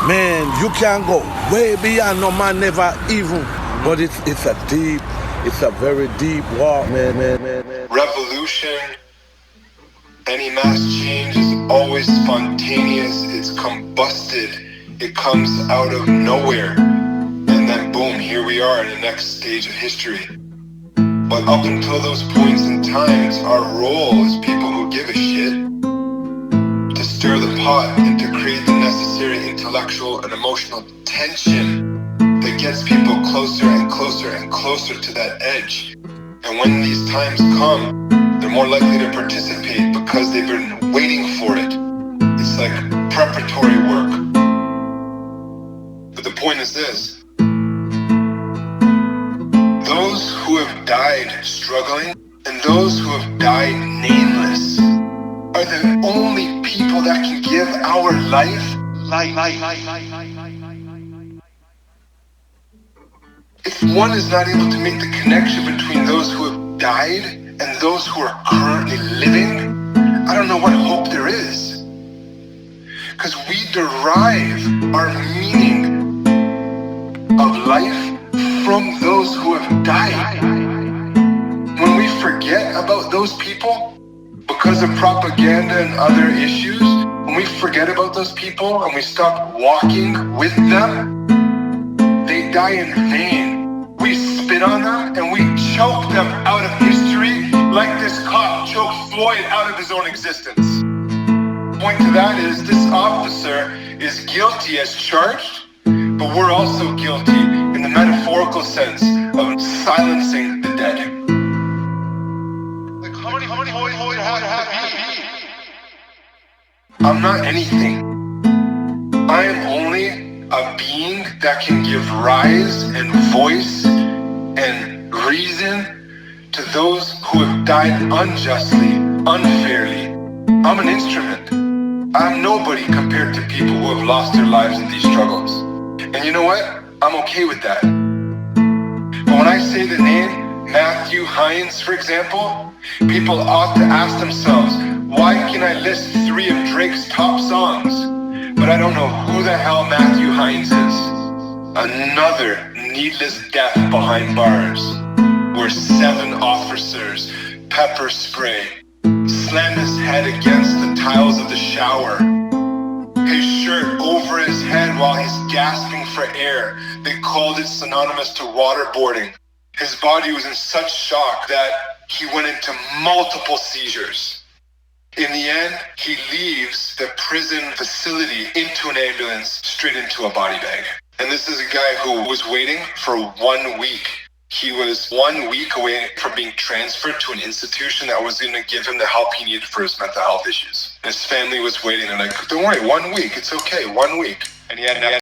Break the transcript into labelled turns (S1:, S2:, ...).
S1: Man, you can go way beyond no man never even. But it's a very deep walk, man.
S2: Revolution, any mass change is always spontaneous. It's combusted. It comes out of nowhere. And then boom, here we are in the next stage of history. But up until those points in time, it's our role as people who give a shit to stir the pot and to create the necessary intellectual and emotional tension that gets people closer and closer and closer to that edge. And when these times come, they're more likely to participate because they've been waiting for it. It's like preparatory work. But the point is this. Those who have died struggling and those who have died nameless are the only people that can give our life. If one is not able to make the connection between those who have died and those who are currently living, I don't know what hope there is. Because we derive our meaning of life from those who have died. When we forget about those people because of propaganda and other issues, when we forget about those people and we stop walking with them, they die in vain. We spit on them and we choke them out of history like this cop choked Floyd out of his own existence. The point to that is this officer is guilty as charged, but we're also guilty in the metaphorical sense of silencing the dead. Like how many I'm not anything. I am only a being that can give rise and voice and reason to those who have died unjustly, unfairly. I'm an instrument. I'm nobody compared to people who have lost their lives in these struggles. And you know what? I'm okay with that. But when I say the name Matthew Hines, for example, people ought to ask themselves, why can I list 3 of Drake's top songs, but I don't know who the hell Matthew Hines is? Another needless death behind bars, where 7 officers pepper spray, slammed his head against the tiles of the shower, his shirt over his head while he's gasping for air. They called it synonymous to waterboarding. His body was in such shock that he went into multiple seizures. In the end, he leaves the prison facility into an ambulance, straight into a body bag. And this is a guy who was waiting for 1 week. He was 1 week away from being transferred to an institution that was going to give him the help he needed for his mental health issues. His family was waiting. They're like, don't worry, 1 week, it's okay, 1 week. And he had